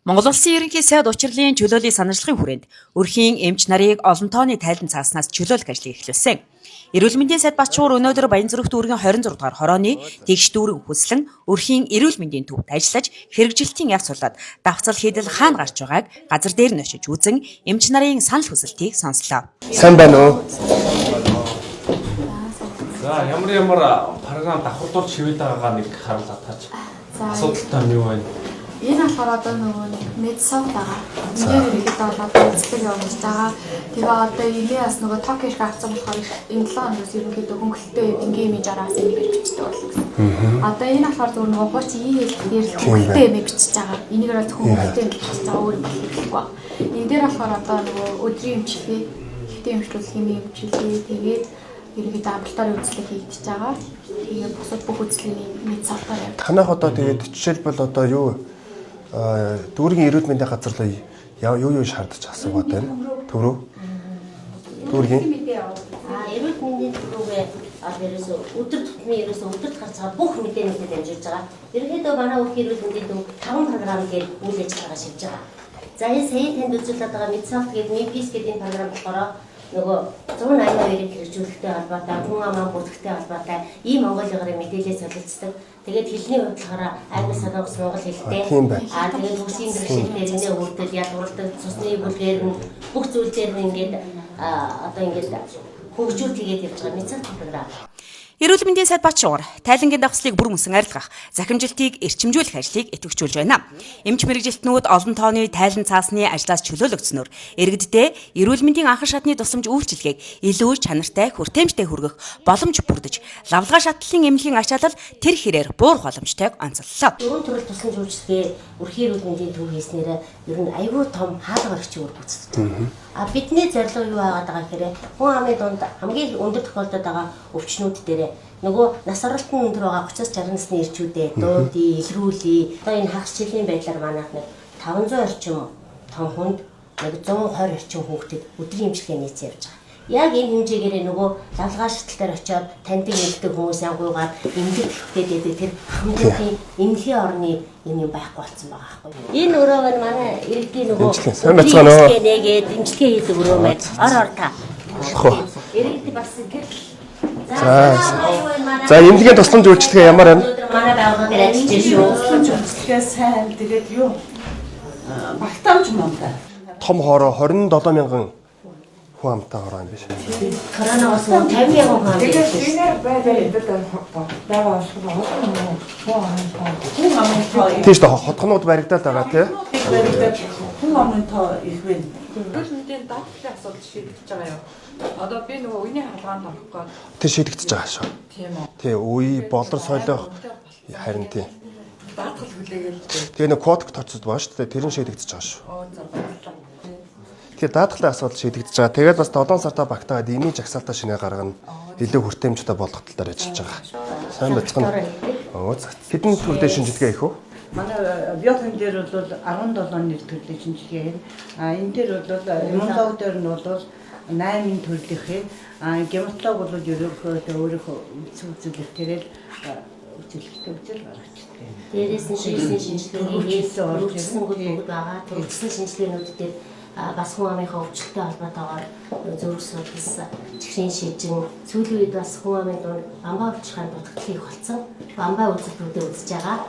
Монгол Улсын ерөнхий сайд учрлын чөлөөлийн санамжлагын хүрээнд өрхийн эмч нарыг олон тооны тайлан цааснаас чөлөөлөх ажлыг эхлүүлсэн. Эрүүл мэндийн сайд Батчуур өнөөдөр Баянзүрх дүүргийн 26 дугаар хорооны тэгш дүүрэн хүслэн өрхийн эрүүл мэндийн төвд ажиллаж хэрэгжилтийн яв сулаад давцал хийдэл хаана гарч байгааг газар дээр нь очиж үзэн эмч нарын санал хүсэлтийг сонслоо. Сайн байна уу? За ямар програм давхардуулж хивээд байгаагаа нэг харуулаад таач. Асуудалтай нь юу вэ? Энэ болохоор одоо нөгөө медсов байгаа. Ингээд ихэд одоо үзлэг явуулж байгаа. Тэгээ одоо энэ бас нөгөө токиш гарцсан болохоор энэ 7 хоногоос ерөнхийдөө хөнгөлөлтөө энгийн имиж араас энийг бичдэг болно гэсэн. Одоо энэ болохоор зөвхөн нөгөө хуучин ийл хөнгөлөлтөө имиж бичиж байгаа. Энийгээр бол зөвхөн хөнгөлөлтөө имиж бичиж байгаа өөр юм болохгүй. Энэ дээр болохоор одоо нөгөө өдрийн эмчилгээ, хэвтэ эмчлэл, химийн эмчилгээ тэгээд ерөнхийдөө амбулаторийн үзлэг хийгдэж байгаа. Тэгээ бусад бүх үзлэгийн медсовтоор явдаг. Танайх одоо тэгээд жишээлбэл одоо юу дүүргийн эрүүл мэндийн газар юу шаардаж асуугаад байна. Төв рүү. Дүүргийн эрүүл мэндийн төвөө ерөөсөө өдөр тутмын ерөөсөө өдөрт гарцгаа бүх мэдээнүүдэд дамжуулж байгаа. Ерөнхийдөө манай өрх эрүүл мэндийн төв 5 програм гээд үйл ажиллагаа шилжиж байгаа. За энэ сая танд үзүүлээд байгаа медсофт гээд MPS гэдэг энэ програм болохоор нөгөө 182-ыг хэрэгжүүлэхтэй холбоотой, хүн амаа бүртгэхтэй холбоотой ийм Монголын мэдээлэл солилцдог. Тэгээд хэлний хувьдлаараа аймаг санаагч монгол хэлтэй. Тэгээд бүсийн бэрхшээлтэй нэ үрдэл ядгуурдаг цусны бүлгээр нь бүх зүйл дээр нь ингээд одоо ингээд хөгжүүл хийгээд явж байгаа медицин програм. Эрүүл мэндийн сайд Батчуур тайлангийн давслыг бүр мөсөн арилгах, захимжилтыг эрчимжүүлэх ажлыг идэвхжүүлж байна. Эмч мэргэжилтнүүд олон тооны тайлан цаасны ажлаас чөлөөлөгдснөөр иргэддээ эрүүл мэндийн анхан шатны тусламж үйлчилгээг илүү чанартай, хүртээмжтэй хүргэх боломж бүрдэж, лавлгаа шатлалын эмнэлгийн ачаалал тэр хэрээр буурах боломжтойг онцоллоо. Дөрвөн төрөл тусламж үйлчилгээ өрхийн эрүүл мэндийн төв хийснээр ер нь аюул том хаалга орчин үр гүйцэтгэв. Бидний зорилго юу байгаад байгаа гэхээр хүн амын дунд хамгийн өндөр тохиолдод байгаа өвчнүүд дээр нөгөө нас оролтын өндөр байгаа 30-60 насны ирчүүдээ дуудii, илрүүлээ. Одоо энэ хагас жилийн байдлаар манайх нэг 500 орчим том хүнд нэг 120 орчим хүүхдэд өдрийн эмчилгээ нийцээ явж байгаа. Яг энэ хэмжээгээр нөгөө лавлгаа шаталтаар очиод таньдаг нэгдэг хүмүүс ангуугаад эмнэлэг төвтэй тэр хамтлагийн эмнэлгийн орны юм байхгүй болсон байгаа байхгүй. Энэ өрөөг нь манай иргэдийн нөгөө эмчилгээ нэгээд эмчилгээ хийдэг өрөө мэд ор та. Иргэд бас гэр За эмнэлгийн тусламж үйлчилгээ ямар байна? Манай байгууллагын ажиллаж шүү. Тусламж үйлчилгээ сайн тэгээд юу багтаамж мунтай. Том хоороо 27,000 хүн амтай хороо юм биш. Коронавирус 50,000 хүн амтай. Тэгээд энэ байдлаар эдгээр байгаа шүү. Тийш дээ хотгонууд баригдаад байгаа тий. Хүн амын тоо их байна. Эрүүл мэндийн даатгалын асуудал шийдэгдэж байгаа юу? Одоо би нөгөө үений хаалгаанд орох гээд Тэр шийдэгдэж байгаа шүү. тийм үү. Тий, үе болор соёлох харин тий. Даатгал хүлээгээл. Тэгээ нэг квотк тооцоод байгаа шүү дээ. Тэр нь шийдэгдэж байгаа шүү. Оо за баярлалаа. Тэгээ даатгалын асуудал шийдэгдэж байгаа. Тэгээд бас 7 сартаа багтаагаад имиж агсаалтаа шинэ гаргана. Илүү хүртээмжтэй болгох тал дээр ажиллаж байгаа. Сайн байцгаана. Хэдэн төрлийн шинжилгээ их вэ? Манай биохим дээр бол 17 төрлийн шинжилгээ хийн. Энэ дээр бол иммунолог дээр нь бол 8 төрлийн. Гематолог бол ерөнхийдөө өөрийнхөө үзүүлэх тэрэл үзүүлэлт гаргачихдаг. Дээрээс нь шинжилгээний өргөжсөн бүгд байгаа. Төрөлсөн шинжилгээнүүд дээр бас хүн амынхаа өвчлөлтэй холбоотойгоор зөв судалсан чихрийн шижин сүүлийн үед бас хүн амын дунд бамбаа өвчлөхөнд дутагдлыг болсон. Бамбаа үзэлтүүдээ үзэж байгаа.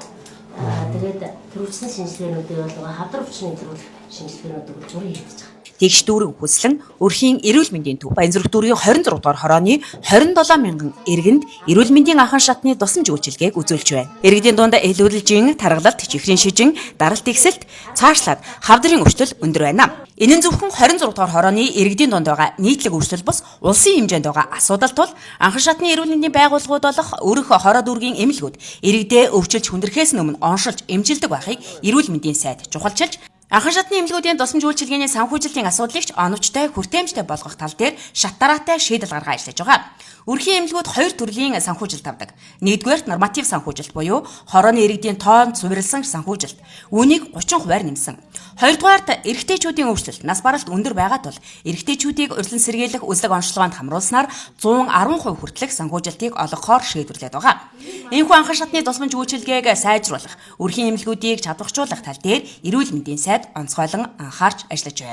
Тэгээд төрөлсөн шинжилгээнүүдийг бол хавдар өвчний төрүүлэх шинжилгээнүүд зургийг хийж байгаа. Тэгш дүүрэн хүслэн өрхийн эрүүл мэндийн төв Баянзүрх дүүргийн 26 дугаар хорооны 27,000 иргэнд эрүүл мэндийн анхан шатны тусламж үйлчилгээг үзүүлж байна. Иргэдийн дунд элүүлэлжийн таргалалт, чихрийн шижин, даралт ихсэлт, цаашлаад хавдрын өвчлөл өндөр байна. Энэ нь зөвхөн 26 дугаар хорооны иргэдийн дунд байгаа нийтлэг өвчлөл бус улсын хэмжээнд байгаа асуудал тул анхан шатны эрүүл мэндийн байгууллагууд болох өрх хороо дүүргийн эмнэлгүүд иргэдээ өвчилж хүндрэхээс өмнө оншилж эмчилдэг байхыг эрүүл мэндийн сайд чухалчилж анхан шатны эмнэлгүүдийн тусламж үйлчилгээний санхүүжилтийн асуудлыг оновчтой, хүртээмжтэй болгох тал дээр шат дараатай шийдэл гаргаа ажиллаж байгаа. Өрхийн эмнэлгүүд 2 төрлийн санхүүжилт авдаг. Нэгдүгээрт норматив санхүүжилт буюу хорооны иргэдийн тоон суурилсан санхүүжилт. Үүнийг 30% нэмсэн. Хоёрдугаарт эрэгтэйчүүдийн өвчлөлт нас баралт өндөр байгаа тул эрэгтэйчүүдийг урьдчилан сэргийлэх үзлэг онцлогоонд хамруулснаар 110% хүртэлх санхүүжилтийг олгохоор шийдвэрлээд байгаа. Энэхүү анхан шатны тусламж үйлчилгээг сайжруулах, өрхийн эмнэлгүүдийг чадварчуулах тал дээр эрүүл мэндийн сайд онцгойлон анхаарч ажиллаж байна.